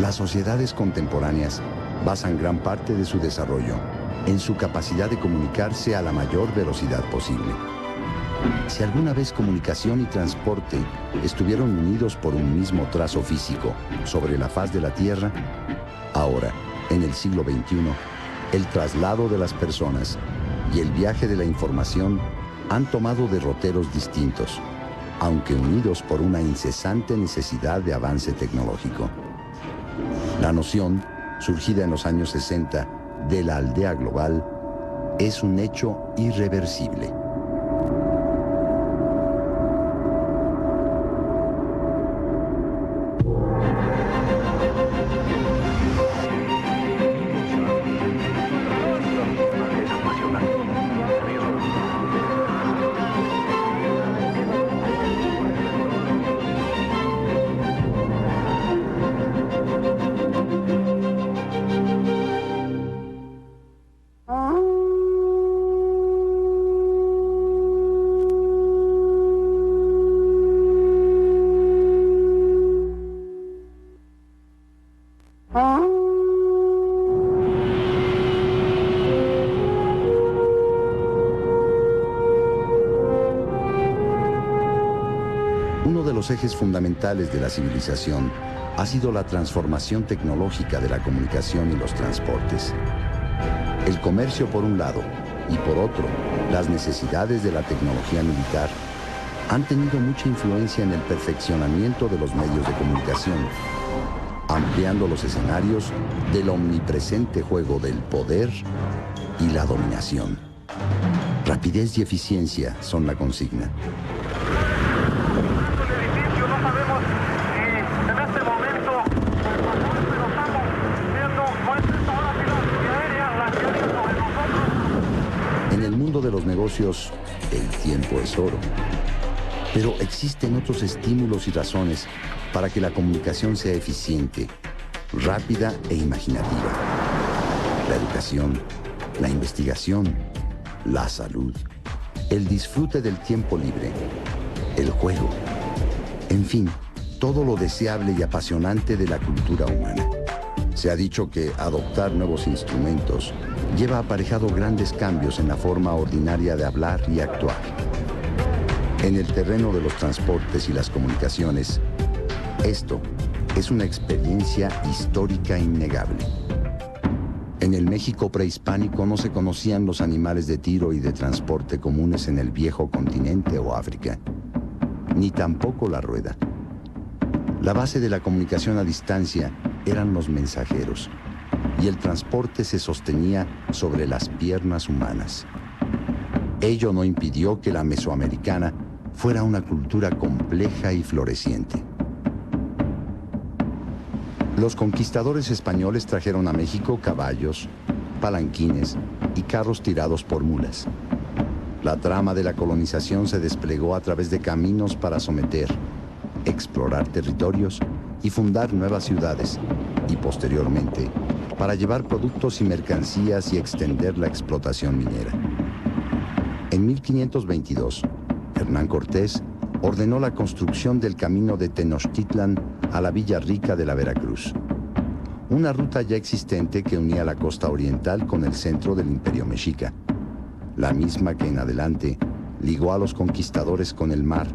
Las sociedades contemporáneas basan gran parte de su desarrollo en su capacidad de comunicarse a la mayor velocidad posible. Si alguna vez comunicación y transporte estuvieron unidos por un mismo trazo físico sobre la faz de la Tierra, ahora, en el siglo XXI, el traslado de las personas y el viaje de la información han tomado derroteros distintos, aunque unidos por una incesante necesidad de avance tecnológico. La noción, surgida en los años 60, de la aldea global, es un hecho irreversible. Uno de los ejes fundamentales de la civilización ha sido la transformación tecnológica de la comunicación y los transportes. El comercio por un lado y por otro, las necesidades de la tecnología militar han tenido mucha influencia en el perfeccionamiento de los medios de comunicación, ampliando los escenarios del omnipresente juego del poder y la dominación. Rapidez y eficiencia son la consigna. En el mundo de los negocios, el tiempo es oro. Pero existen otros estímulos y razones para que la comunicación sea eficiente, rápida e imaginativa. La educación, la investigación, la salud, el disfrute del tiempo libre, el juego. En fin, todo lo deseable y apasionante de la cultura humana. Se ha dicho que adoptar nuevos instrumentos lleva aparejado grandes cambios en la forma ordinaria de hablar y actuar. En el terreno de los transportes y las comunicaciones, esto es una experiencia histórica innegable. En el México prehispánico no se conocían los animales de tiro y de transporte comunes en el viejo continente o África, ni tampoco la rueda. La base de la comunicación a distancia eran los mensajeros, y el transporte se sostenía sobre las piernas humanas. Ello no impidió que la mesoamericana fuera una cultura compleja y floreciente. Los conquistadores españoles trajeron a México caballos, palanquines y carros tirados por mulas. La trama de la colonización se desplegó a través de caminos para someter, explorar territorios y fundar nuevas ciudades, y posteriormente para llevar productos y mercancías y extender la explotación minera. En 1522, Hernán Cortés ordenó la construcción del camino de Tenochtitlan a la Villa Rica de la Veracruz, una ruta ya existente que unía la costa oriental con el centro del Imperio Mexica, la misma que en adelante ligó a los conquistadores con el mar,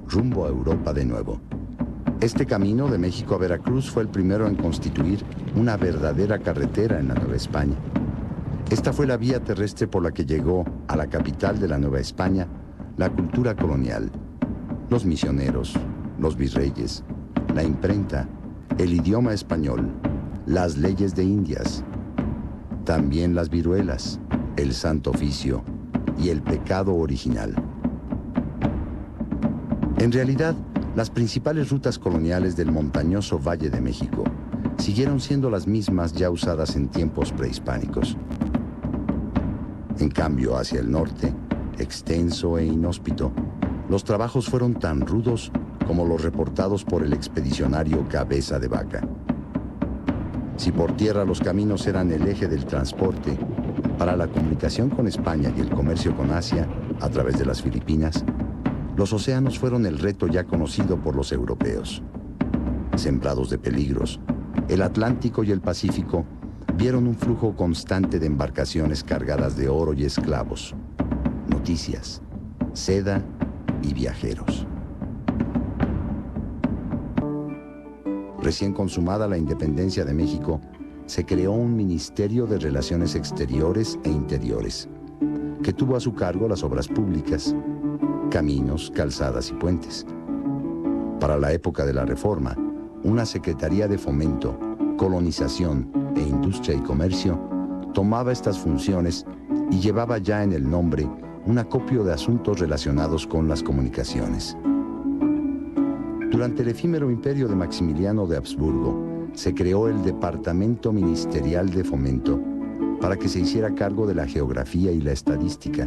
rumbo a Europa de nuevo. Este camino de México a Veracruz fue el primero en constituir una verdadera carretera en la Nueva España. Esta fue la vía terrestre por la que llegó a la capital de la Nueva España la cultura colonial, los misioneros, los virreyes, la imprenta, el idioma español, las leyes de Indias, también las viruelas, el Santo Oficio y el pecado original. En realidad, las principales rutas coloniales del montañoso Valle de México siguieron siendo las mismas ya usadas en tiempos prehispánicos. En cambio, hacia el norte, extenso e inhóspito, los trabajos fueron tan rudos como los reportados por el expedicionario Cabeza de Vaca. Si por tierra los caminos eran el eje del transporte, para la comunicación con España y el comercio con Asia, a través de las Filipinas, los océanos fueron el reto ya conocido por los europeos. Sembrados de peligros, El Atlántico y el Pacífico vieron un flujo constante de embarcaciones cargadas de oro y esclavos, noticias, seda y viajeros. Recién consumada la independencia de México, se creó un Ministerio de Relaciones Exteriores e Interiores, que tuvo a su cargo las obras públicas, caminos, calzadas y puentes. Para la época de la Reforma, una Secretaría de Fomento, Colonización e Industria y Comercio tomaba estas funciones y llevaba ya en el nombre un acopio de asuntos relacionados con las comunicaciones. Durante el efímero imperio de Maximiliano de Habsburgo, se creó el Departamento Ministerial de Fomento para que se hiciera cargo de la geografía y la estadística,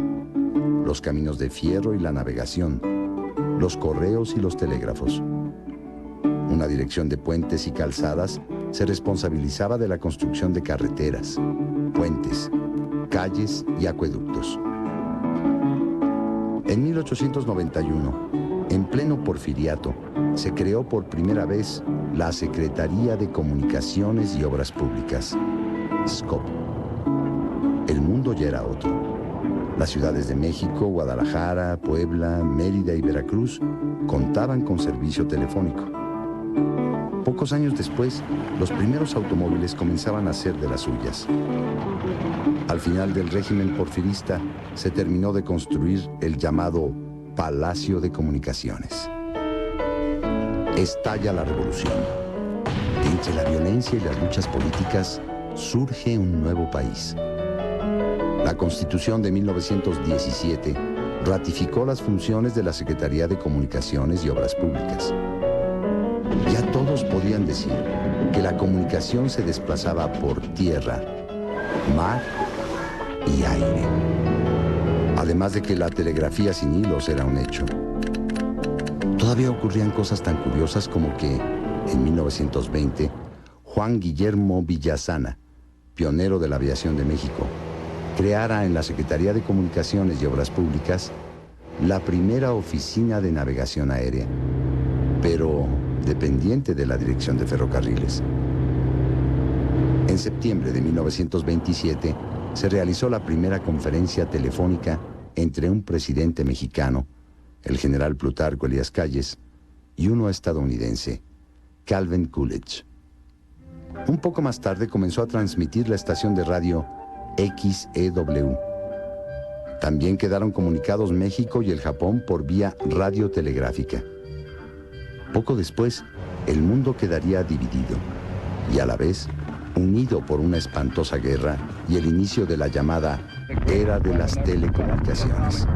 los caminos de fierro y la navegación, los correos y los telégrafos. Una dirección de puentes y calzadas se responsabilizaba de la construcción de carreteras, puentes, calles y acueductos. En 1891, en pleno porfiriato, se creó por primera vez la Secretaría de Comunicaciones y Obras Públicas, SCOP. El mundo ya era otro. Las ciudades de México, Guadalajara, Puebla, Mérida y Veracruz contaban con servicio telefónico. Pocos años después, los primeros automóviles comenzaban a ser de las suyas. Al final del régimen porfirista, se terminó de construir el llamado Palacio de Comunicaciones. Estalla la revolución. Entre la violencia y las luchas políticas, surge un nuevo país. La Constitución de 1917 ratificó las funciones de la Secretaría de Comunicaciones y Obras Públicas. Ya todos podían decir que la comunicación se desplazaba por tierra, mar y aire. Además de que la telegrafía sin hilos era un hecho. Todavía ocurrían cosas tan curiosas como que, en 1920, Juan Guillermo Villasana, pionero de la aviación de México, creara en la Secretaría de Comunicaciones y Obras Públicas la primera oficina de navegación aérea, pero dependiente de la Dirección de Ferrocarriles. En septiembre de 1927 se realizó la primera conferencia telefónica entre un presidente mexicano, el general Plutarco Elías Calles, y uno estadounidense, Calvin Coolidge. Un poco más tarde comenzó a transmitir la estación de radio XEW. También quedaron comunicados México y el Japón por vía radiotelegráfica. Poco después, el mundo quedaría dividido y a la vez unido por una espantosa guerra y el inicio de la llamada Era de las Telecomunicaciones.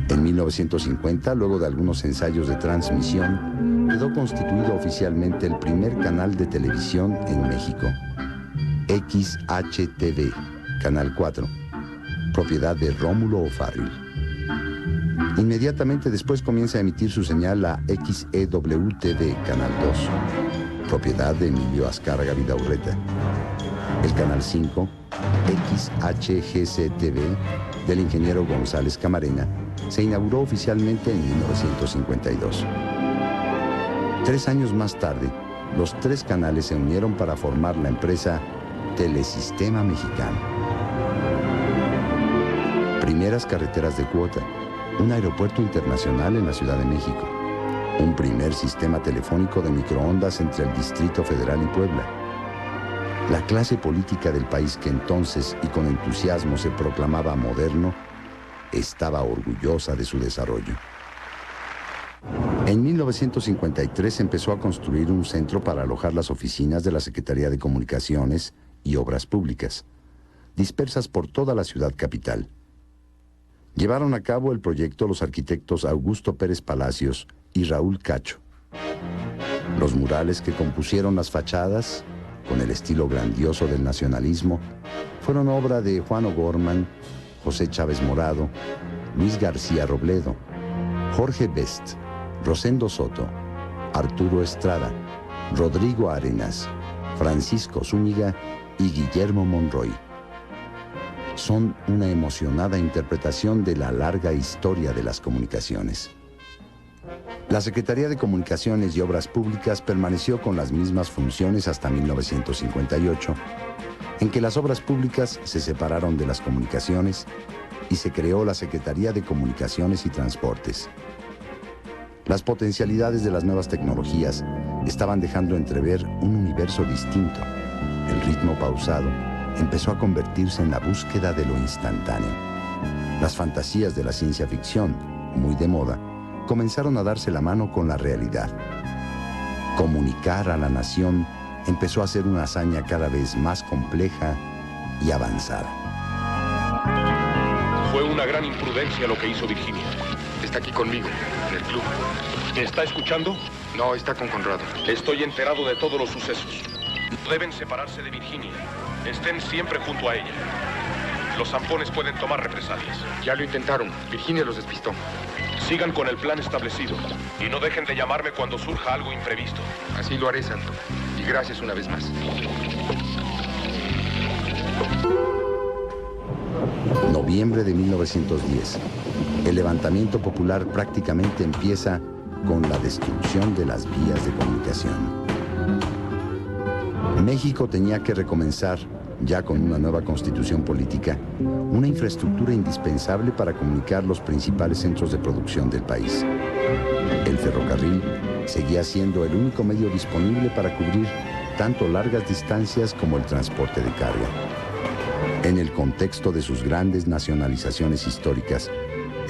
En 1950, luego de algunos ensayos de transmisión, quedó constituido oficialmente el primer canal de televisión en México, XHTV, Canal 4, propiedad de Rómulo O'Farrill. Inmediatamente después comienza a emitir su señal la XEW-TV, Canal 2, propiedad de Emilio Azcárraga Vidaurreta. El Canal 5, XHGC-TV, del ingeniero González Camarena, se inauguró oficialmente en 1952. 3 años más tarde, los 3 canales se unieron para formar la empresa Telesistema Mexicano. Primeras carreteras de cuota, un aeropuerto internacional en la Ciudad de México, un primer sistema telefónico de microondas entre el Distrito Federal y Puebla. La clase política del país, que entonces y con entusiasmo se proclamaba moderno, estaba orgullosa de su desarrollo. En 1953 empezó a construir un centro para alojar las oficinas de la Secretaría de Comunicaciones y Obras Públicas, dispersas por toda la ciudad capital. Llevaron a cabo el proyecto los arquitectos Augusto Pérez Palacios y Raúl Cacho. Los murales que compusieron las fachadas, con el estilo grandioso del nacionalismo, fueron obra de Juan O'Gorman, José Chávez Morado, Luis García Robledo, Jorge Best, Rosendo Soto, Arturo Estrada, Rodrigo Arenas, Francisco Zúñiga y Guillermo Monroy. Son una emocionada interpretación de la larga historia de las comunicaciones. La Secretaría de Comunicaciones y Obras Públicas permaneció con las mismas funciones hasta 1958, en que las obras públicas se separaron de las comunicaciones y se creó la Secretaría de Comunicaciones y Transportes. Las potencialidades de las nuevas tecnologías estaban dejando entrever un universo distinto. El ritmo pausado empezó a convertirse en la búsqueda de lo instantáneo. Las fantasías de la ciencia ficción, muy de moda, comenzaron a darse la mano con la realidad. Comunicar a la nación empezó a ser una hazaña cada vez más compleja y avanzada. Fue una gran imprudencia lo que hizo Virginia. Está aquí conmigo, en el club. ¿Está escuchando? No, está con Conrado. Estoy enterado de todos los sucesos. No deben separarse de Virginia. Estén siempre junto a ella. Los zampones pueden tomar represalias. Ya lo intentaron. Virginia los despistó. Sigan con el plan establecido y no dejen de llamarme cuando surja algo imprevisto. Así lo haré, Santo. Y gracias una vez más. Noviembre de 1910. El levantamiento popular prácticamente empieza con la destrucción de las vías de comunicación. México tenía que recomenzar, ya con una nueva constitución política, una infraestructura indispensable para comunicar los principales centros de producción del país. El ferrocarril seguía siendo el único medio disponible para cubrir tanto largas distancias como el transporte de carga. En el contexto de sus grandes nacionalizaciones históricas,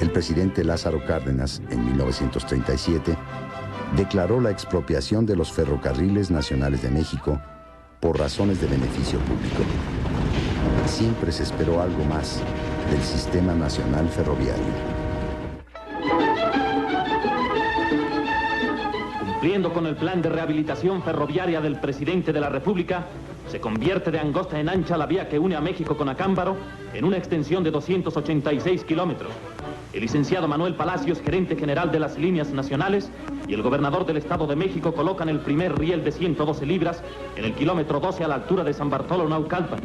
el presidente Lázaro Cárdenas, en 1937, declaró la expropiación de los ferrocarriles nacionales de México por razones de beneficio público. Siempre se esperó algo más del Sistema Nacional Ferroviario. Cumpliendo con el plan de rehabilitación ferroviaria del presidente de la República, se convierte de angosta en ancha la vía que une a México con Acámbaro en una extensión de 286 kilómetros. El licenciado Manuel Palacios, gerente general de las líneas nacionales, y el gobernador del Estado de México colocan el primer riel de 112 libras en el kilómetro 12 a la altura de San Bartolo, Naucalpan.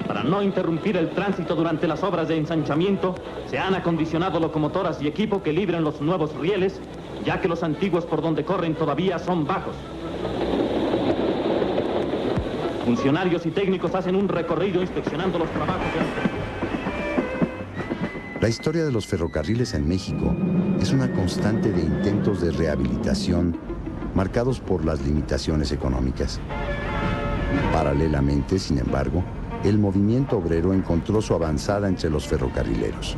Para no interrumpir el tránsito durante las obras de ensanchamiento, se han acondicionado locomotoras y equipo que libren los nuevos rieles, ya que los antiguos por donde corren todavía son bajos. Funcionarios y técnicos hacen un recorrido inspeccionando los trabajos de... La historia de los ferrocarriles en México es una constante de intentos de rehabilitación marcados por las limitaciones económicas. Paralelamente, sin embargo, el movimiento obrero encontró su avanzada entre los ferrocarrileros.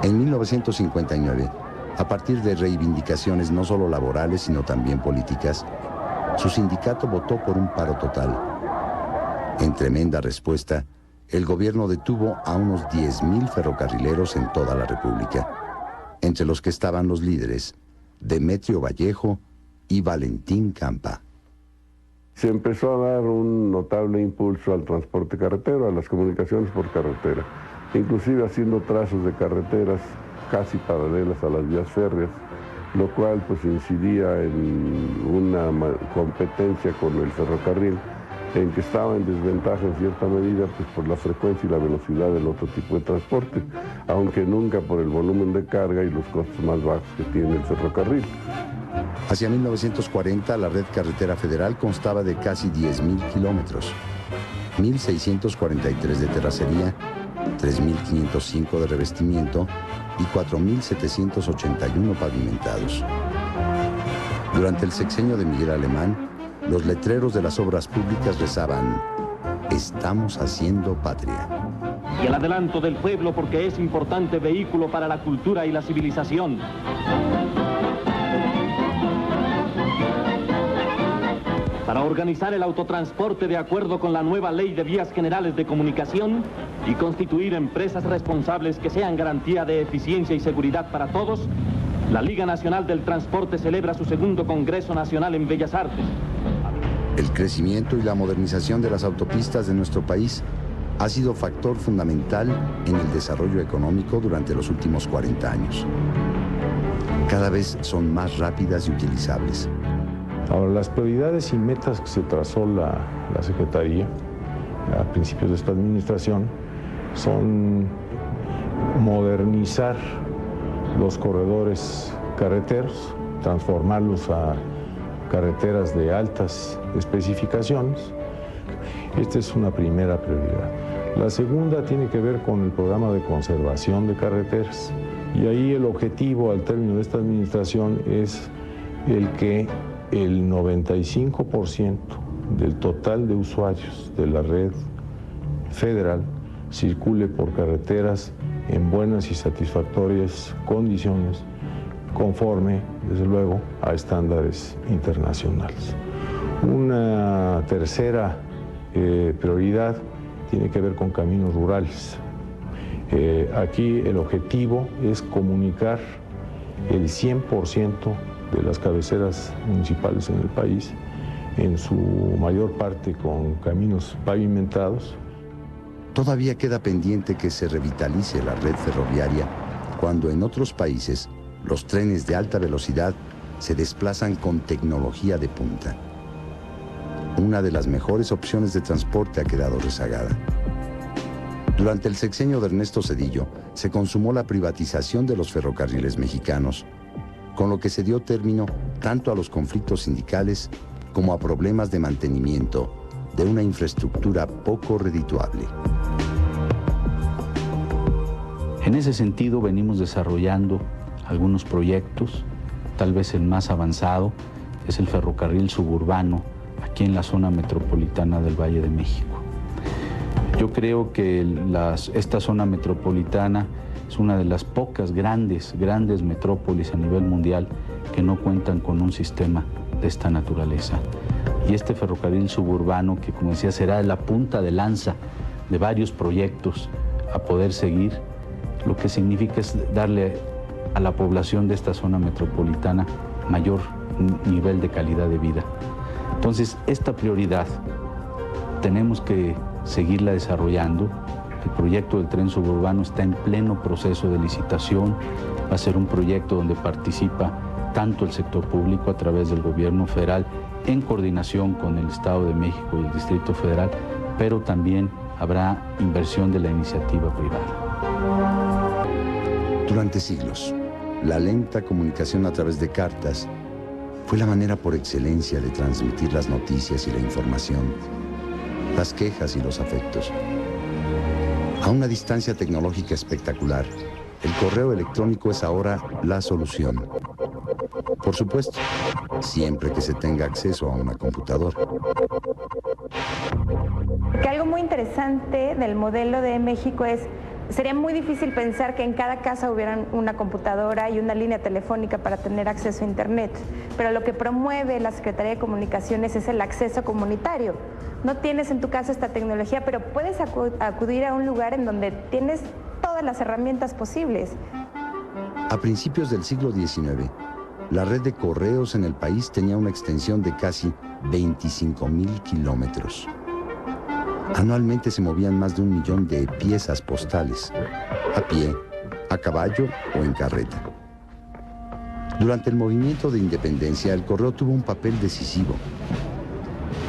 En 1959, a partir de reivindicaciones no solo laborales, sino también políticas, su sindicato votó por un paro total. En tremenda respuesta, el gobierno detuvo a unos 10,000 ferrocarrileros en toda la República, entre los que estaban los líderes Demetrio Vallejo y Valentín Campa. Se empezó a dar un notable impulso al transporte carretero, a las comunicaciones por carretera, inclusive haciendo trazos de carreteras casi paralelas a las vías férreas, lo cual pues incidía en una competencia con el ferrocarril, en que estaba en desventaja en cierta medida pues por la frecuencia y la velocidad del otro tipo de transporte, aunque nunca por el volumen de carga y los costos más bajos que tiene el ferrocarril. Hacia 1940, la red carretera federal constaba de casi 10,000 kilómetros, 1,643 de terracería, 3,505 de revestimiento y 4,781 pavimentados. Durante el sexenio de Miguel Alemán, los letreros de las obras públicas rezaban: "Estamos haciendo patria". Y el adelanto del pueblo, porque es importante vehículo para la cultura y la civilización. Para organizar el autotransporte de acuerdo con la nueva Ley de Vías Generales de Comunicación y constituir empresas responsables que sean garantía de eficiencia y seguridad para todos, la Liga Nacional del Transporte celebra su segundo Congreso Nacional en Bellas Artes. El crecimiento y la modernización de las autopistas de nuestro país ha sido factor fundamental en el desarrollo económico durante los últimos 40 años. Cada vez son más rápidas y utilizables. Ahora, las prioridades y metas que se trazó la Secretaría a principios de esta administración son modernizar los corredores carreteros, transformarlos a carreteras de altas especificaciones. Esta es una primera prioridad. La segunda tiene que ver con el programa de conservación de carreteras. Y ahí el objetivo al término de esta administración es el que el 95% del total de usuarios de la red federal circule por carreteras en buenas y satisfactorias condiciones, conforme, desde luego, a estándares internacionales. Una tercera prioridad tiene que ver con caminos rurales. Aquí el objetivo es comunicar el 100% de las cabeceras municipales en el país, en su mayor parte con caminos pavimentados. Todavía queda pendiente que se revitalice la red ferroviaria cuando en otros países los trenes de alta velocidad se desplazan con tecnología de punta. Una de las mejores opciones de transporte ha quedado rezagada. Durante el sexenio de Ernesto Zedillo se consumó la privatización de los ferrocarriles mexicanos, con lo que se dio término tanto a los conflictos sindicales como a problemas de mantenimiento de una infraestructura poco redituable. En ese sentido venimos desarrollando algunos proyectos, tal vez el más avanzado es el ferrocarril suburbano aquí en la zona metropolitana del Valle de México. Yo creo que esta zona metropolitana es una de las pocas grandes metrópolis a nivel mundial que no cuentan con un sistema de esta naturaleza. Y este ferrocarril suburbano, que como decía será la punta de lanza de varios proyectos a poder seguir, lo que significa es darle a la población de esta zona metropolitana mayor nivel de calidad de vida. Entonces, esta prioridad tenemos que seguirla desarrollando. El proyecto del tren suburbano está en pleno proceso de licitación. Va a ser un proyecto donde participa tanto el sector público a través del gobierno federal en coordinación con el Estado de México y el Distrito Federal, pero también habrá inversión de la iniciativa privada. Durante siglos, la lenta comunicación a través de cartas fue la manera por excelencia de transmitir las noticias y la información, las quejas y los afectos. A una distancia tecnológica espectacular, el correo electrónico es ahora la solución. Por supuesto, siempre que se tenga acceso a una computadora. Que algo muy interesante del modelo de México es, sería muy difícil pensar que en cada casa hubiera una computadora y una línea telefónica para tener acceso a Internet, pero lo que promueve la Secretaría de Comunicaciones es el acceso comunitario. No tienes en tu casa esta tecnología, pero puedes acudir a un lugar en donde tienes todas las herramientas posibles. A principios del siglo XIX, la red de correos en el país tenía una extensión de casi 25,000 kilómetros. Anualmente se movían más de 1 millón de piezas postales, a pie, a caballo o en carreta. Durante el movimiento de independencia, el correo tuvo un papel decisivo.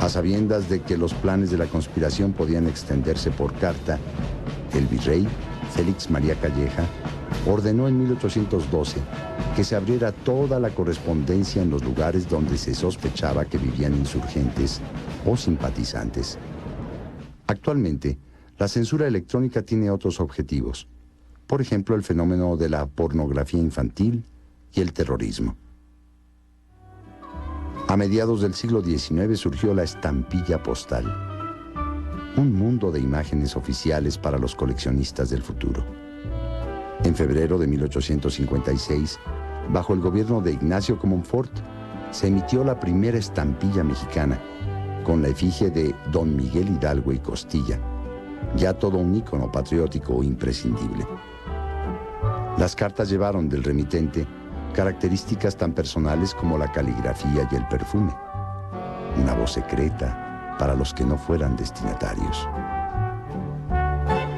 A sabiendas de que los planes de la conspiración podían extenderse por carta, el virrey, Félix María Calleja, ordenó en 1812 que se abriera toda la correspondencia en los lugares donde se sospechaba que vivían insurgentes o simpatizantes. Actualmente, la censura electrónica tiene otros objetivos, por ejemplo, el fenómeno de la pornografía infantil y el terrorismo. A mediados del siglo XIX surgió la estampilla postal, un mundo de imágenes oficiales para los coleccionistas del futuro. En febrero de 1856, bajo el gobierno de Ignacio Comonfort, se emitió la primera estampilla mexicana, con la efigie de Don Miguel Hidalgo y Costilla, ya todo un ícono patriótico imprescindible. Las cartas llevaron del remitente características tan personales como la caligrafía y el perfume, una voz secreta para los que no fueran destinatarios.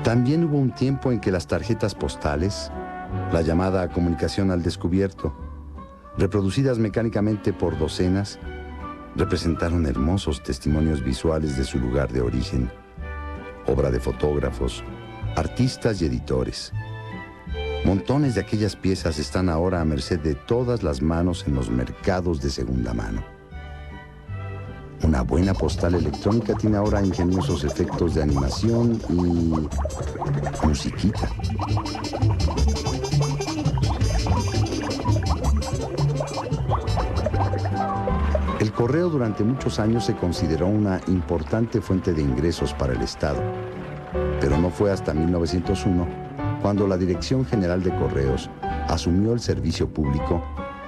También hubo un tiempo en que las tarjetas postales, la llamada comunicación al descubierto, reproducidas mecánicamente por docenas, representaron hermosos testimonios visuales de su lugar de origen, obra de fotógrafos, artistas y editores, Montones de aquellas piezas están ahora a merced de todas las manos en los mercados de segunda mano. Una buena postal electrónica tiene ahora ingeniosos efectos de animación y musiquita. El correo durante muchos años se consideró una importante fuente de ingresos para el Estado, pero no fue hasta 1901 cuando la Dirección General de Correos asumió el servicio público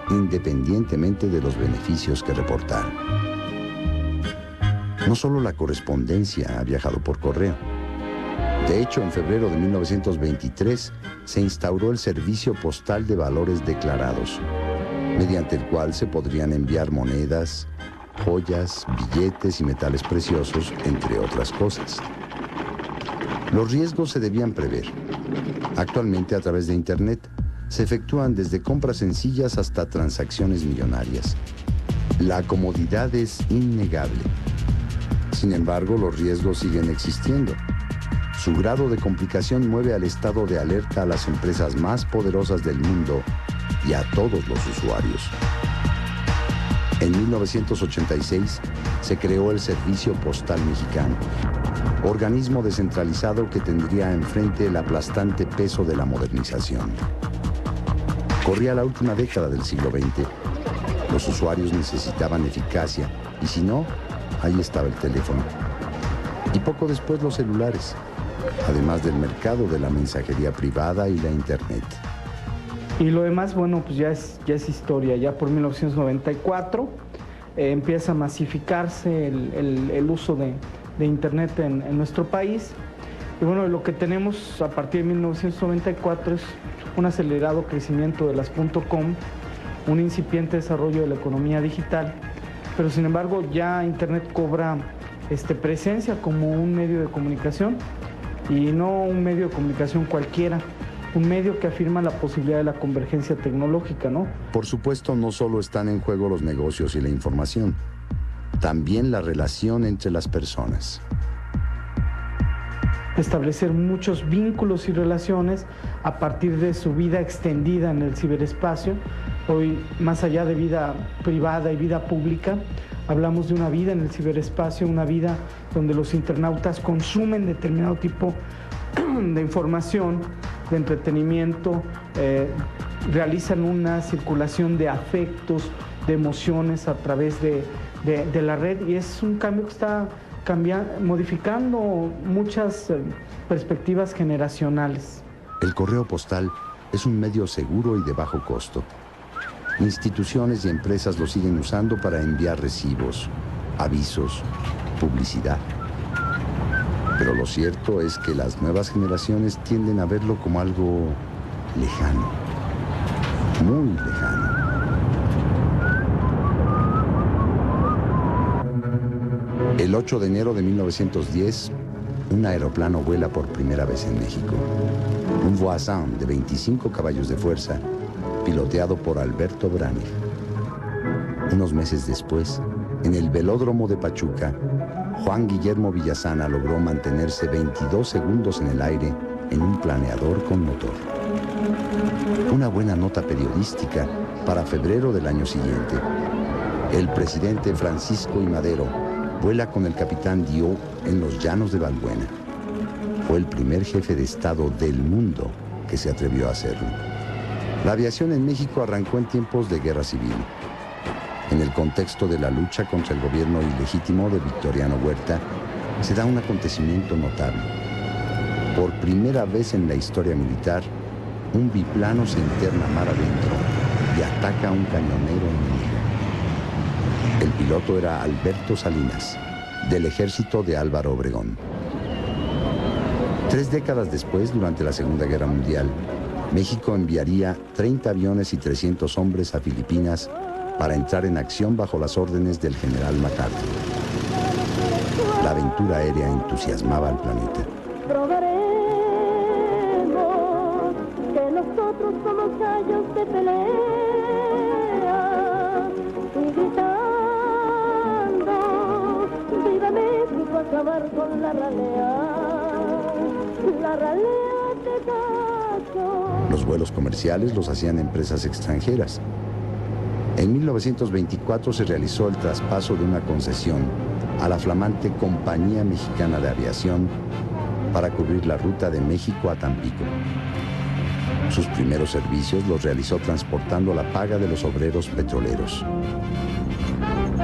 independientemente de los beneficios que reportara. No solo la correspondencia ha viajado por correo. De hecho, en febrero de 1923 se instauró el Servicio Postal de Valores Declarados, mediante el cual se podrían enviar monedas, joyas, billetes y metales preciosos, entre otras cosas. Los riesgos se debían prever. Actualmente, a través de Internet, se efectúan desde compras sencillas hasta transacciones millonarias. La comodidad es innegable. Sin embargo, los riesgos siguen existiendo. Su grado de complicación mueve al estado de alerta a las empresas más poderosas del mundo y a todos los usuarios. En 1986 se creó el Servicio Postal Mexicano, organismo descentralizado que tendría enfrente el aplastante peso de la modernización. Corría la última década del siglo XX. Los usuarios necesitaban eficacia y si no, ahí estaba el teléfono. Y poco después los celulares, además del mercado de la mensajería privada y la Internet. Y lo demás, bueno, pues ya es historia. Ya por 1994 empieza a masificarse el uso de Internet en nuestro país. Y bueno, lo que tenemos a partir de 1994 es un acelerado crecimiento de las .com, un incipiente desarrollo de la economía digital, pero sin embargo ya Internet cobra presencia como un medio de comunicación y no un medio de comunicación cualquiera, un medio que afirma la posibilidad de la convergencia tecnológica, ¿no? Por supuesto, no solo están en juego los negocios y la información, también la relación entre las personas. Establecer muchos vínculos y relaciones a partir de su vida extendida en el ciberespacio. Hoy, más allá de vida privada y vida pública, hablamos de una vida en el ciberespacio, una vida donde los internautas consumen determinado tipo de información, de entretenimiento, realizan una circulación de afectos, de emociones a través de la red, y es un cambio que está modificando muchas perspectivas generacionales. El correo postal es un medio seguro y de bajo costo. Instituciones y empresas lo siguen usando para enviar recibos, avisos, publicidad. Pero lo cierto es que las nuevas generaciones tienden a verlo como algo lejano, muy lejano. El 8 de enero de 1910, un aeroplano vuela por primera vez en México. Un Voisin de 25 caballos de fuerza, piloteado por Alberto Bránner. Unos meses después, en el velódromo de Pachuca, Juan Guillermo Villasana logró mantenerse 22 segundos en el aire en un planeador con motor. Una buena nota periodística para febrero del año siguiente. El presidente Francisco I. Madero vuela con el capitán Dió en los llanos de Balbuena. Fue el primer jefe de Estado del mundo que se atrevió a hacerlo. La aviación en México arrancó en tiempos de guerra civil. En el contexto de la lucha contra el gobierno ilegítimo de Victoriano Huerta, se da un acontecimiento notable. Por primera vez en la historia militar, un biplano se interna mar adentro y ataca a un cañonero enemigo. El piloto era Alberto Salinas, del ejército de Álvaro Obregón. 3 décadas después, durante la Segunda Guerra Mundial, México enviaría 30 aviones y 300 hombres a Filipinas para entrar en acción bajo las órdenes del general MacArthur. La aventura aérea entusiasmaba al planeta. Probaremos que nosotros somos gallos de pelea y gritando ¡Viva México! Acabar con la ralea de Los vuelos comerciales los hacían empresas extranjeras. En 1924 se realizó el traspaso de una concesión a la flamante Compañía Mexicana de Aviación para cubrir la ruta de México a Tampico. Sus primeros servicios los realizó transportando la paga de los obreros petroleros.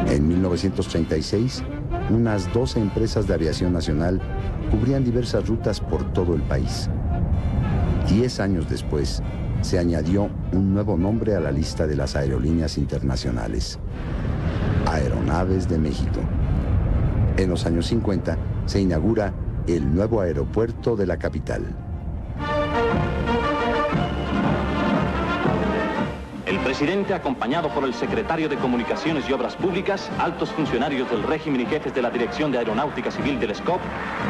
En 1936, unas 12 empresas de aviación nacional cubrían diversas rutas por todo el país. 10 años después, se añadió un nuevo nombre a la lista de las aerolíneas internacionales: Aeronaves de México. En los años 50 se inaugura el nuevo aeropuerto de la capital. El presidente, acompañado por el secretario de Comunicaciones y Obras Públicas, altos funcionarios del régimen y jefes de la Dirección de Aeronáutica Civil del SCOP,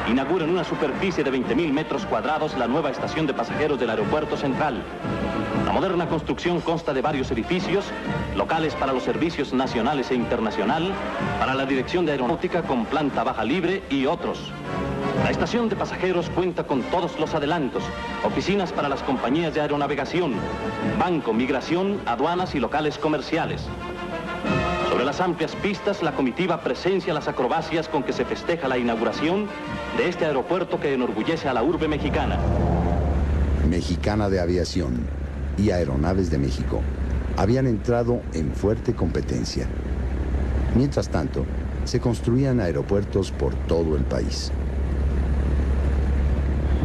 inaugura en una superficie de 20.000 metros cuadrados la nueva estación de pasajeros del Aeropuerto Central. La moderna construcción consta de varios edificios, locales para los servicios nacionales e internacional, para la Dirección de Aeronáutica con planta baja libre y otros. La estación de pasajeros cuenta con todos los adelantos, oficinas para las compañías de aeronavegación, banco, migración, aduanas y locales comerciales. Sobre las amplias pistas, la comitiva presencia las acrobacias con que se festeja la inauguración de este aeropuerto que enorgullece a la urbe mexicana. Mexicana de Aviación y Aeronaves de México habían entrado en fuerte competencia. Mientras tanto, se construían aeropuertos por todo el país.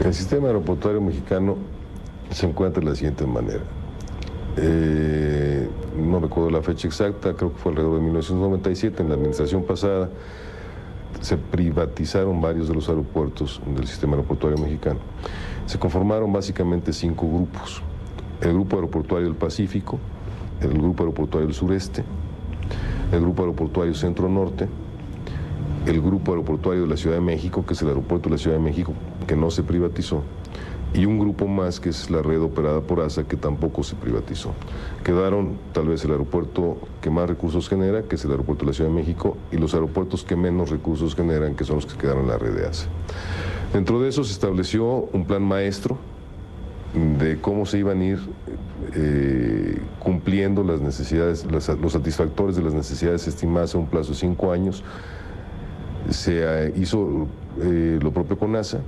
El sistema aeroportuario mexicano se encuentra de la siguiente manera. No recuerdo la fecha exacta, creo que fue alrededor de 1997, en la administración pasada, se privatizaron varios de los aeropuertos del sistema aeroportuario mexicano. Se conformaron básicamente 5 grupos: el Grupo Aeroportuario del Pacífico, el Grupo Aeroportuario del Sureste, el Grupo Aeroportuario Centro-Norte, el Grupo Aeroportuario de la Ciudad de México, que es el aeropuerto de la Ciudad de México, que no se privatizó, y un grupo más, que es la red operada por ASA, que tampoco se privatizó. Quedaron tal vez el aeropuerto que más recursos genera, que es el aeropuerto de la Ciudad de México, y los aeropuertos que menos recursos generan, que son los que quedaron en la red de ASA. Dentro de eso se estableció un plan maestro de cómo se iban a ir cumpliendo las necesidades, los satisfactores de las necesidades estimadas a un plazo de 5 años. Se hizo lo propio con ASA.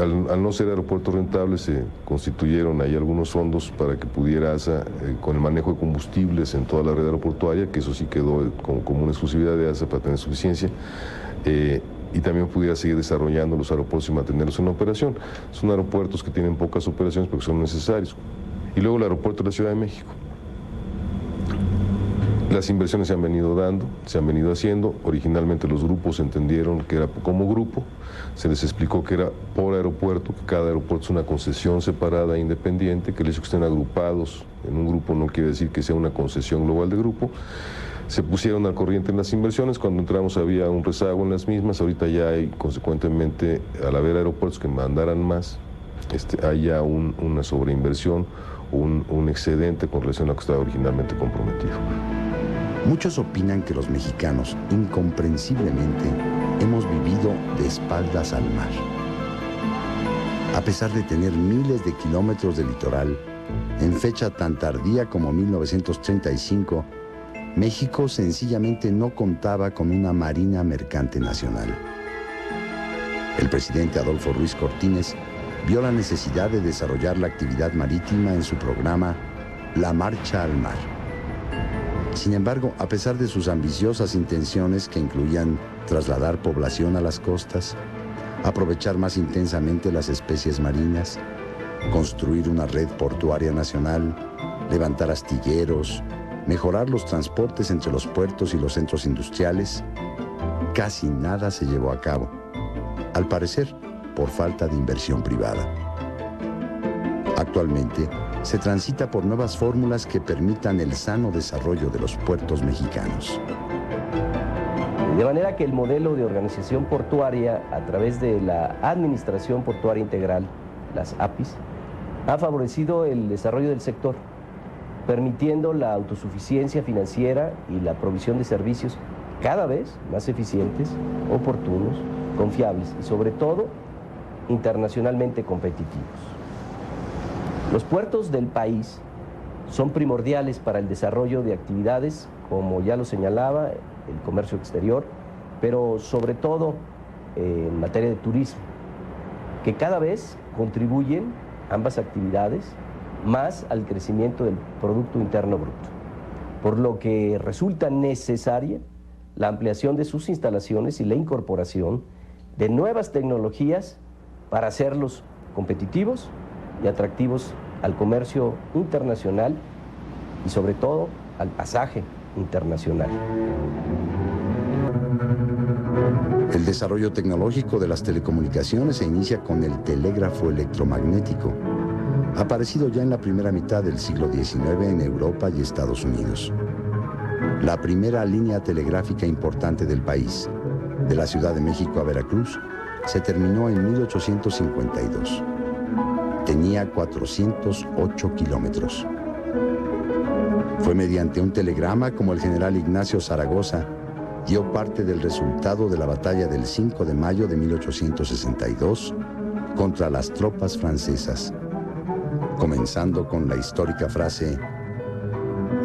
Al no ser aeropuertos rentables, se constituyeron ahí algunos fondos para que pudiera ASA, con el manejo de combustibles en toda la red aeroportuaria, que eso sí quedó como una exclusividad de ASA para tener suficiencia, y también pudiera seguir desarrollando los aeropuertos y mantenerlos en operación. Son aeropuertos que tienen pocas operaciones porque son necesarios. Y luego el aeropuerto de la Ciudad de México. Las inversiones se han venido dando, se han venido haciendo. Originalmente los grupos entendieron que era como grupo, se les explicó que era por aeropuerto, que cada aeropuerto es una concesión separada e independiente, que el hecho de que estén agrupados en un grupo no quiere decir que sea una concesión global de grupo. Se pusieron al corriente en las inversiones. Cuando entramos había un rezago en las mismas. Ahorita ya hay, consecuentemente, al haber aeropuertos que mandaran más, hay ya una sobreinversión, un excedente con relación a lo que estaba originalmente comprometido. Muchos opinan que los mexicanos, incomprensiblemente, hemos vivido de espaldas al mar. A pesar de tener miles de kilómetros de litoral, en fecha tan tardía como 1935, México sencillamente no contaba con una marina mercante nacional. El presidente Adolfo Ruiz Cortines vio la necesidad de desarrollar la actividad marítima en su programa La Marcha al Mar. Sin embargo, a pesar de sus ambiciosas intenciones, que incluían trasladar población a las costas, aprovechar más intensamente las especies marinas, construir una red portuaria nacional, levantar astilleros, mejorar los transportes entre los puertos y los centros industriales, casi nada se llevó a cabo, al parecer por falta de inversión privada. Actualmente, se transita por nuevas fórmulas que permitan el sano desarrollo de los puertos mexicanos. De manera que el modelo de organización portuaria a través de la Administración Portuaria Integral, las APIs, ha favorecido el desarrollo del sector, permitiendo la autosuficiencia financiera y la provisión de servicios cada vez más eficientes, oportunos, confiables y sobre todo internacionalmente competitivos. Los puertos del país son primordiales para el desarrollo de actividades, como ya lo señalaba, el comercio exterior, pero sobre todo en materia de turismo, que cada vez contribuyen ambas actividades más al crecimiento del Producto Interno Bruto, por lo que resulta necesaria la ampliación de sus instalaciones y la incorporación de nuevas tecnologías para hacerlos competitivos y atractivos al comercio internacional y sobre todo al pasaje internacional. El desarrollo tecnológico de las telecomunicaciones se inicia con el telégrafo electromagnético, aparecido ya en la primera mitad del siglo XIX en Europa y Estados Unidos. La primera línea telegráfica importante del país, de la Ciudad de México a Veracruz, se terminó en 1852. Tenía 408 kilómetros. Fue mediante un telegrama como el general Ignacio Zaragoza dio parte del resultado de la batalla del 5 de mayo de 1862 contra las tropas francesas, comenzando con la histórica frase: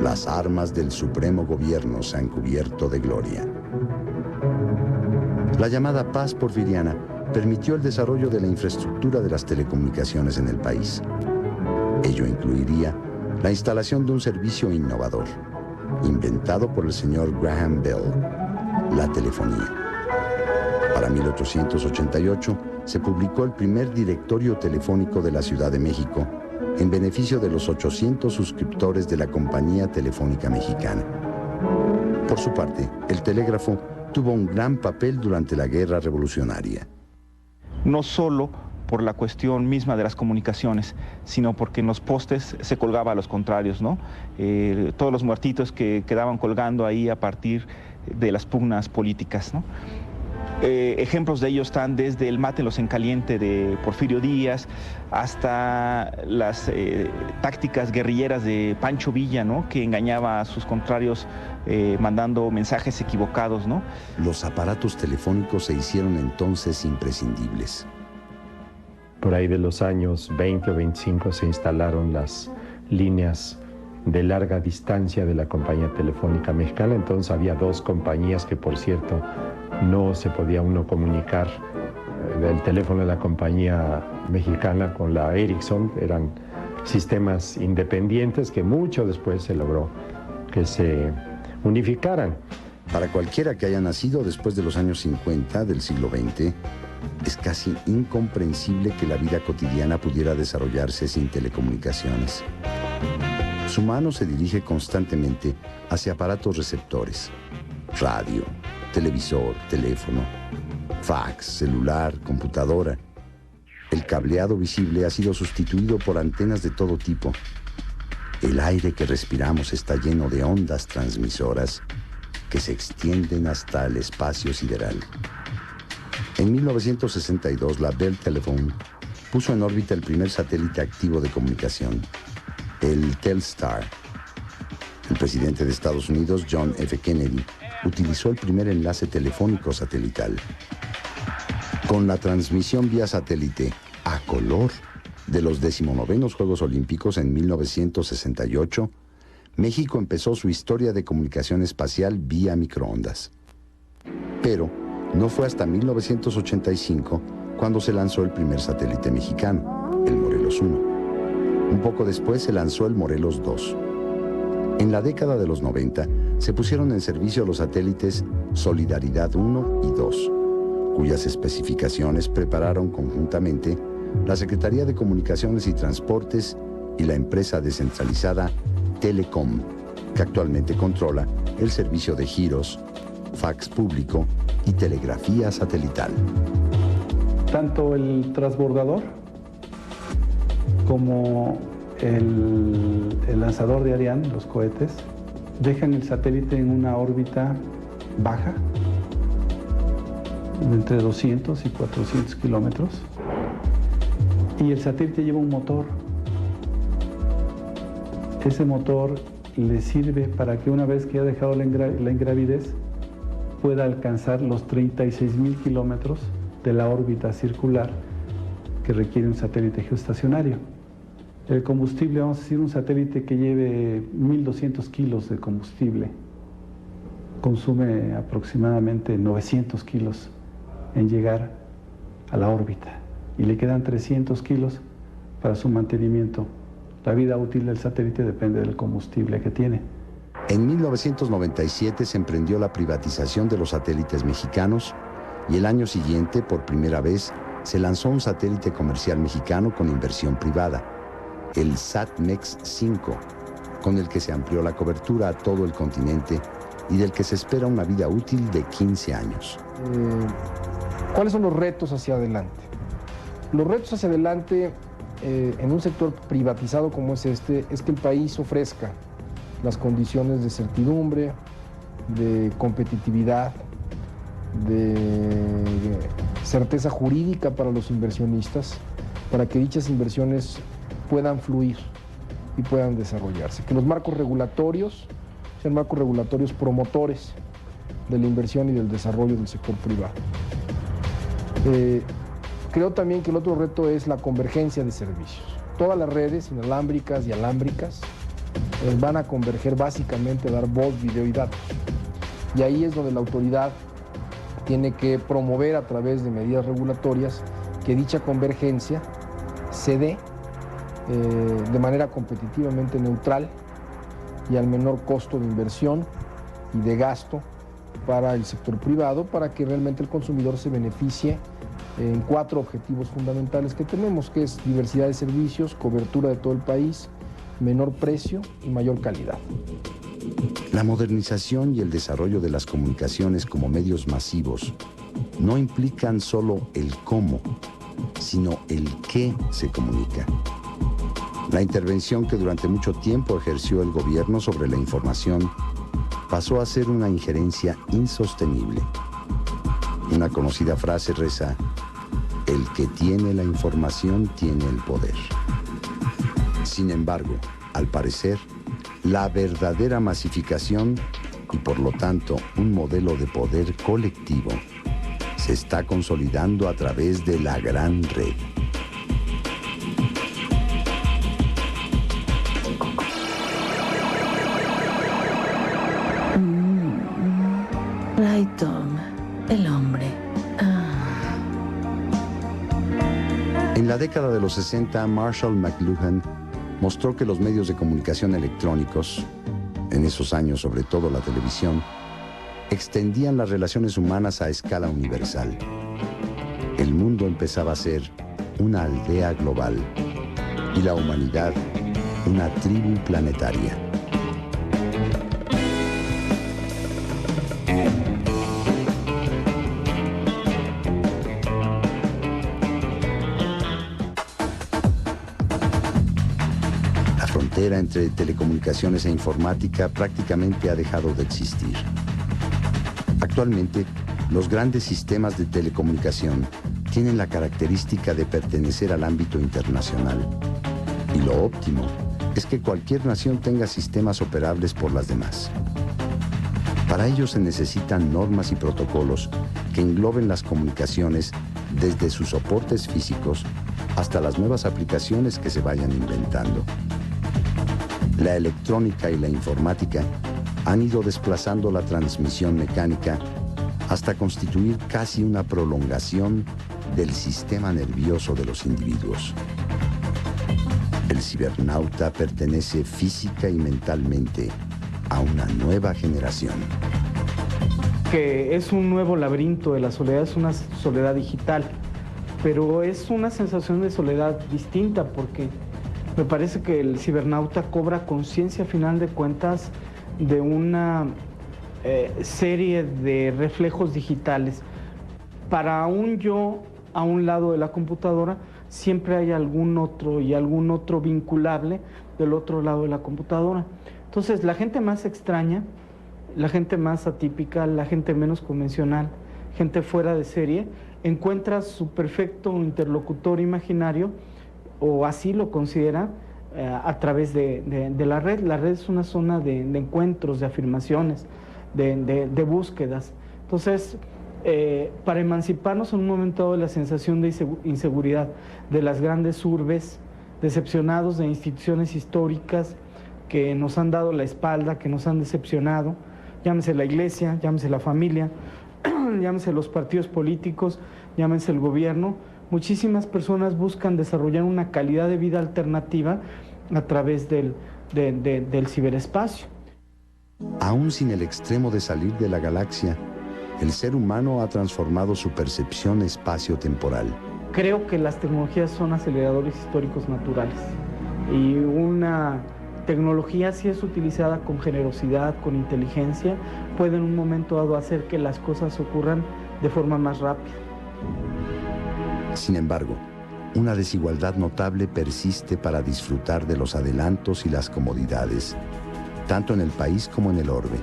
"Las armas del supremo gobierno se han cubierto de gloria". La llamada paz porfiriana permitió el desarrollo de la infraestructura de las telecomunicaciones en el país. Ello incluiría la instalación de un servicio innovador, inventado por el señor Graham Bell: la telefonía. Para 1888 se publicó el primer directorio telefónico de la Ciudad de México en beneficio de los 800 suscriptores de la Compañía Telefónica Mexicana. Por su parte, el telégrafo tuvo un gran papel durante la Guerra Revolucionaria. No solo por la cuestión misma de las comunicaciones, sino porque en los postes se colgaba a los contrarios, ¿no? Todos los muertitos que quedaban colgando ahí a partir de las pugnas políticas, ¿no? Ejemplos de ello están desde el mátelos en caliente de Porfirio Díaz hasta las tácticas guerrilleras de Pancho Villa, ¿no?, que engañaba a sus contrarios mandando mensajes equivocados, ¿no? Los aparatos telefónicos se hicieron entonces imprescindibles. Por ahí de los años 20 o 25 se instalaron las líneas de larga distancia de la Compañía Telefónica Mexicana. Entonces había dos compañías que, por cierto, no se podía uno comunicar del teléfono de la Compañía Mexicana con la Ericsson. Eran sistemas independientes que mucho después se logró que se unificaran. Para cualquiera que haya nacido después de los años 50 del siglo XX, es casi incomprensible que la vida cotidiana pudiera desarrollarse sin telecomunicaciones. Su mano se dirige constantemente hacia aparatos receptores: radio, televisor, teléfono, fax, celular, computadora. El cableado visible ha sido sustituido por antenas de todo tipo. El aire que respiramos está lleno de ondas transmisoras que se extienden hasta el espacio sideral. En 1962, la Bell Telephone puso en órbita el primer satélite activo de comunicación, el Telstar. El presidente de Estados Unidos, John F. Kennedy, utilizó el primer enlace telefónico satelital. Con la transmisión vía satélite a color de los 19º Juegos Olímpicos en 1968, México empezó su historia de comunicación espacial vía microondas. Pero no fue hasta 1985 cuando se lanzó el primer satélite mexicano, el Morelos 1. Un poco después se lanzó el Morelos 2. En la década de los 90 se pusieron en servicio los satélites Solidaridad 1 y 2, cuyas especificaciones prepararon conjuntamente la Secretaría de Comunicaciones y Transportes y la empresa descentralizada Telecom, que actualmente controla el servicio de giros, fax público y telegrafía satelital. Tanto el transbordador como el lanzador de Ariane, los cohetes, dejan el satélite en una órbita baja, de entre 200 y 400 kilómetros, y el satélite lleva un motor. Ese motor le sirve para que una vez que ha dejado la ingravidez pueda alcanzar los 36,000 kilómetros de la órbita circular que requiere un satélite geoestacionario. El combustible, vamos a decir, un satélite que lleve 1.200 kilos de combustible, consume aproximadamente 900 kilos en llegar a la órbita y le quedan 300 kilos para su mantenimiento. La vida útil del satélite depende del combustible que tiene. En 1997 se emprendió la privatización de los satélites mexicanos y el año siguiente, por primera vez, se lanzó un satélite comercial mexicano con inversión privada, el SatMex-5, con el que se amplió la cobertura a todo el continente y del que se espera una vida útil de 15 años. ¿Cuáles son los retos hacia adelante? Los retos hacia adelante en un sector privatizado como es este, es que el país ofrezca las condiciones de certidumbre, de competitividad, de certeza jurídica para los inversionistas, para que dichas inversiones puedan fluir y puedan desarrollarse. Que los marcos regulatorios sean marcos regulatorios promotores de la inversión y del desarrollo del sector privado. Creo también que el otro reto es la convergencia de servicios. Todas las redes inalámbricas y alámbricas van a converger básicamente a dar voz, video y datos. Y ahí es donde la autoridad tiene que promover a través de medidas regulatorias que dicha convergencia se dé de manera competitivamente neutral y al menor costo de inversión y de gasto para el sector privado, para que realmente el consumidor se beneficie en 4 objetivos fundamentales que tenemos, que es diversidad de servicios, cobertura de todo el país, menor precio y mayor calidad. La modernización y el desarrollo de las comunicaciones como medios masivos no implican solo el cómo, sino el qué se comunica. La intervención que durante mucho tiempo ejerció el gobierno sobre la información pasó a ser una injerencia insostenible. Una conocida frase reza: el que tiene la información tiene el poder. Sin embargo, al parecer, la verdadera masificación y por lo tanto un modelo de poder colectivo se está consolidando a través de la gran red. Layton, el hombre. En la década de los 60, Marshall McLuhan mostró que los medios de comunicación electrónicos, en esos años sobre todo la televisión, extendían las relaciones humanas a escala universal. El mundo empezaba a ser una aldea global y la humanidad una tribu planetaria. La frontera entre telecomunicaciones e informática prácticamente ha dejado de existir. Actualmente, los grandes sistemas de telecomunicación tienen la característica de pertenecer al ámbito internacional. Y lo óptimo es que cualquier nación tenga sistemas operables por las demás. Para ello se necesitan normas y protocolos que engloben las comunicaciones desde sus soportes físicos hasta las nuevas aplicaciones que se vayan inventando. La electrónica y la informática han ido desplazando la transmisión mecánica hasta constituir casi una prolongación del sistema nervioso de los individuos. El cibernauta pertenece física y mentalmente a una nueva generación. Que es un nuevo laberinto de la soledad, es una soledad digital, pero es una sensación de soledad distinta porque me parece que el cibernauta cobra conciencia a final de cuentas de una serie de reflejos digitales. Para un yo a un lado de la computadora, siempre hay algún otro vinculable del otro lado de la computadora. Entonces, la gente más extraña, la gente más atípica, la gente menos convencional, gente fuera de serie, encuentra su perfecto interlocutor imaginario, o así lo considera, a través de la red. La red es una zona de encuentros, de afirmaciones, de búsquedas. Entonces, para emanciparnos en un momento dado de la sensación de inseguridad de las grandes urbes, decepcionados de instituciones históricas que nos han dado la espalda, que nos han decepcionado, llámese la iglesia, llámese la familia, llámese los partidos políticos, llámese el gobierno. Muchísimas personas buscan desarrollar una calidad de vida alternativa a través del ciberespacio. Aún sin el extremo de salir de la galaxia, el ser humano ha transformado su percepción espacio-temporal. Creo que las tecnologías son aceleradores históricos naturales y una tecnología, si es utilizada con generosidad, con inteligencia, puede en un momento dado hacer que las cosas ocurran de forma más rápida. Sin embargo, una desigualdad notable persiste para disfrutar de los adelantos y las comodidades, tanto en el país como en el orbe.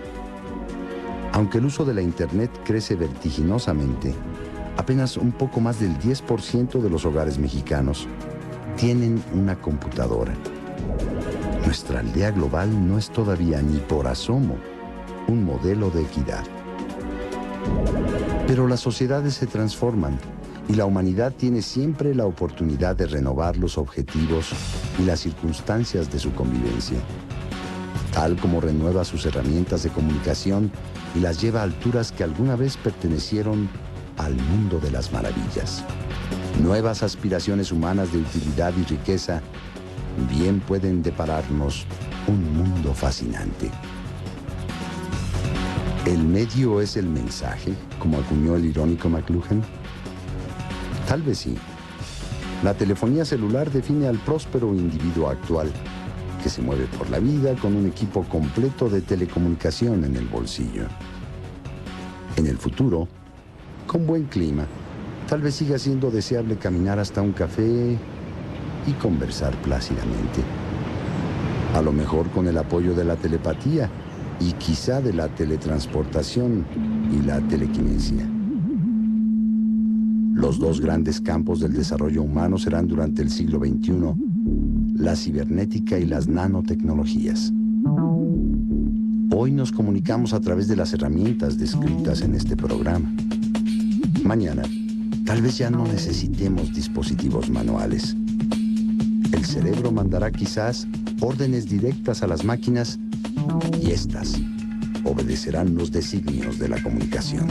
Aunque el uso de la Internet crece vertiginosamente, apenas un poco más del 10% de los hogares mexicanos tienen una computadora. Nuestra aldea global no es todavía ni por asomo un modelo de equidad. Pero las sociedades se transforman y la humanidad tiene siempre la oportunidad de renovar los objetivos y las circunstancias de su convivencia, tal como renueva sus herramientas de comunicación y las lleva a alturas que alguna vez pertenecieron al mundo de las maravillas. Nuevas aspiraciones humanas de utilidad y riqueza bien pueden depararnos un mundo fascinante. ¿El medio es el mensaje, como acuñó el irónico McLuhan? Tal vez sí. La telefonía celular define al próspero individuo actual, que se mueve por la vida con un equipo completo de telecomunicación en el bolsillo. En el futuro, con buen clima, tal vez siga siendo deseable caminar hasta un café y conversar plácidamente. A lo mejor con el apoyo de la telepatía y quizá de la teletransportación y la telequinesia. Los dos grandes campos del desarrollo humano serán durante el siglo XXI la cibernética y las nanotecnologías. Hoy nos comunicamos a través de las herramientas descritas en este programa. Mañana, tal vez ya no necesitemos dispositivos manuales. El cerebro mandará quizás órdenes directas a las máquinas y éstas obedecerán los designios de la comunicación.